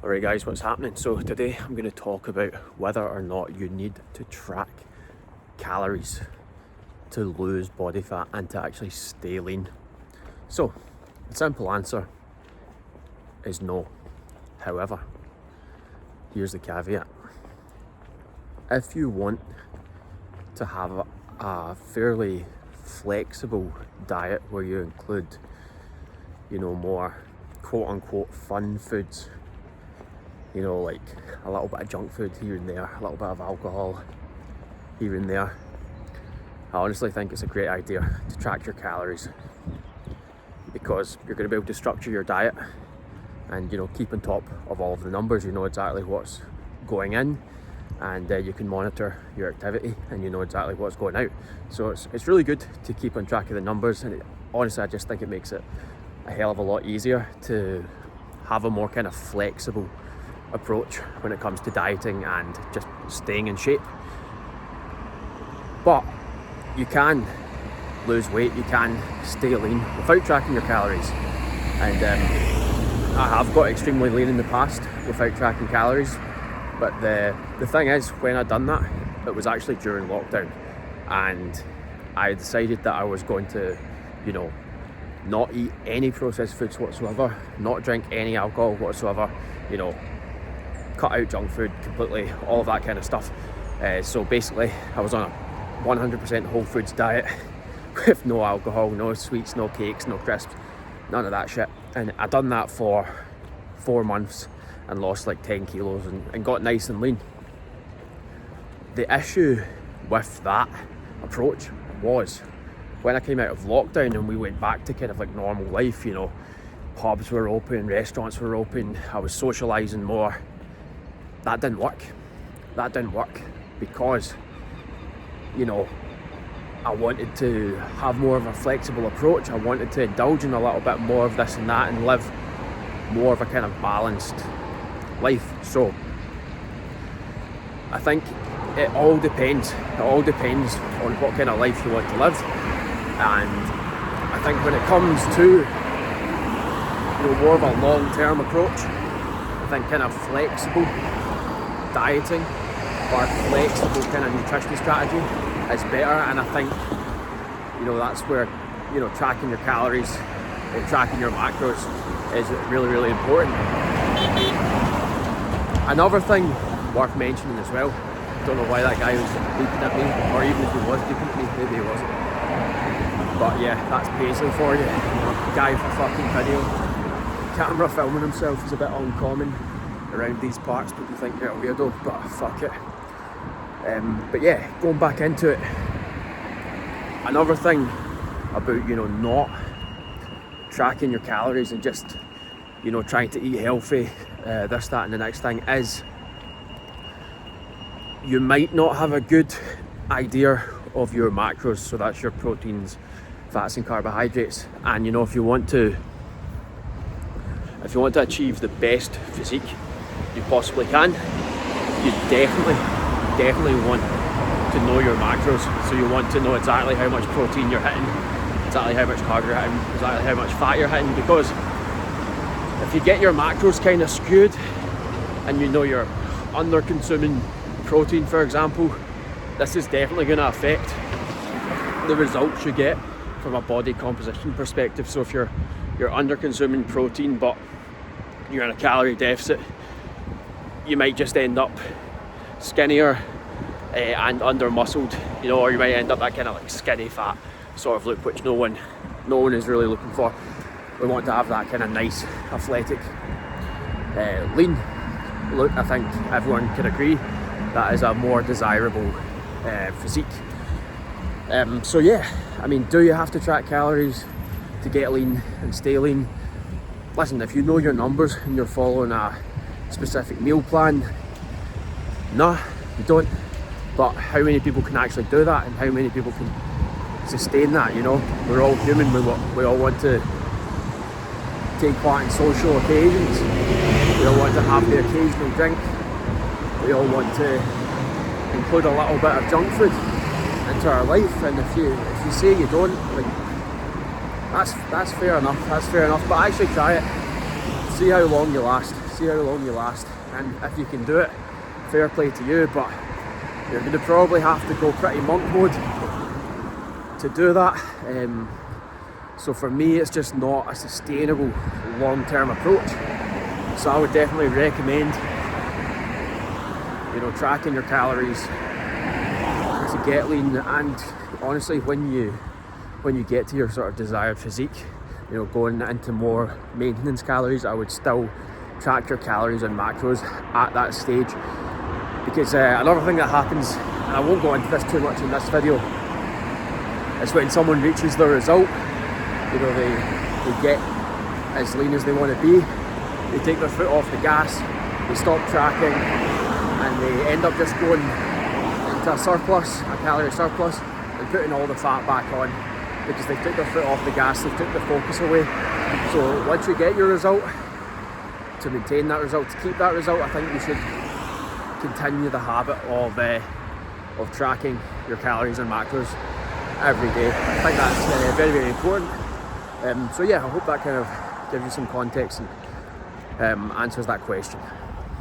Alright guys, what's happening? So today I'm going to talk about whether or not you need to track calories to lose body fat and to actually stay lean. So the simple answer is no. However, here's the caveat. If you want to have a fairly flexible diet where you include, more quote unquote fun foods, like a little bit of junk food here and there, a little bit of alcohol here and there, I honestly think it's a great idea to track your calories, because you're going to be able to structure your diet and keep on top of all of the numbers. You know exactly what's going in, and you can monitor your activity, and you know exactly what's going out. So it's really good to keep on track of the numbers, and honestly I just think it makes it a hell of a lot easier to have a more kind of flexible approach when it comes to dieting and just staying in shape. But you can lose weight, you can stay lean without tracking your calories, and I have got extremely lean in the past without tracking calories. But the thing is, when I done that, it was actually during lockdown, and I decided that I was going to not eat any processed foods whatsoever, not drink any alcohol whatsoever, cut out junk food completely, all of that kind of stuff. So basically I was on a 100% whole foods diet with no alcohol, no sweets, no cakes, no crisps, none of that shit. And I done that for 4 months and lost like 10 kilos and got nice and lean. The issue with that approach was when I came out of lockdown and we went back to kind of like normal life, pubs were open, restaurants were open, I was socialising more. That didn't work. That didn't work because, I wanted to have more of a flexible approach. I wanted to indulge in a little bit more of this and that and live more of a kind of balanced life. So I think it all depends. It all depends on what kind of life you want to live. And I think when it comes to more of a long-term approach, I think kind of flexible dieting or flexible kind of nutrition strategy is better. And I think that's where tracking your calories and tracking your macros is really, really important. Another thing worth mentioning as well, I don't know why that guy was looking at me, or even if he was looking at me, maybe he wasn't, but yeah, that's Paisley for you. Guy for fucking video, camera filming himself is a bit uncommon around these parts. People think you're a weirdo, but fuck it. But yeah, going back into it, another thing about not tracking your calories and just trying to eat healthy, this, that and the next thing, is you might not have a good idea of your macros. So that's your proteins, fats and carbohydrates. And if you want to achieve the best physique you possibly can, you definitely want to know your macros. So you want to know exactly how much protein you're hitting, exactly how much carb you're hitting, exactly how much fat you're hitting, because if you get your macros kind of skewed and you're under consuming protein, for example, this is definitely going to affect the results you get from a body composition perspective. So if you're under consuming protein but you're in a calorie deficit, you might just end up skinnier and under muscled, or you might end up that kind of like skinny fat sort of look, which no one is really looking for. We want to have that kind of nice, athletic, lean look. I think everyone can agree that is a more desirable physique. So yeah, I mean, do you have to track calories to get lean and stay lean? Listen, if you know your numbers and you're following a specific meal plan, nah, you don't. But how many people can actually do that, and how many people can sustain that? We're all human. We all want to take part in social occasions. We all want to have the occasional drink. We all want to include a little bit of junk food into our life. And if you say you don't, that's fair enough. That's fair enough. But actually try it. See how long you last. see how long you last, and if you can do it, fair play to you, but you're going to probably have to go pretty monk mode to do that. So for me, it's just not a sustainable long-term approach. So I would definitely recommend, you know, tracking your calories to get lean. And honestly, when you get to your sort of desired physique, you know, going into more maintenance calories, I would still track your calories and macros at that stage. Because another thing that happens, and I won't go into this too much in this video, is when someone reaches their result, you know, they get as lean as they want to be, they take their foot off the gas, they stop tracking, and they end up just going into a surplus, a calorie surplus, and putting all the fat back on, because they took their foot off the gas, they took the focus away. So once you get your result, to maintain that result, to keep that result, I think you should continue the habit of tracking your calories and macros every day. I think that's very, very important. So yeah, I hope that kind of gives you some context and answers that question.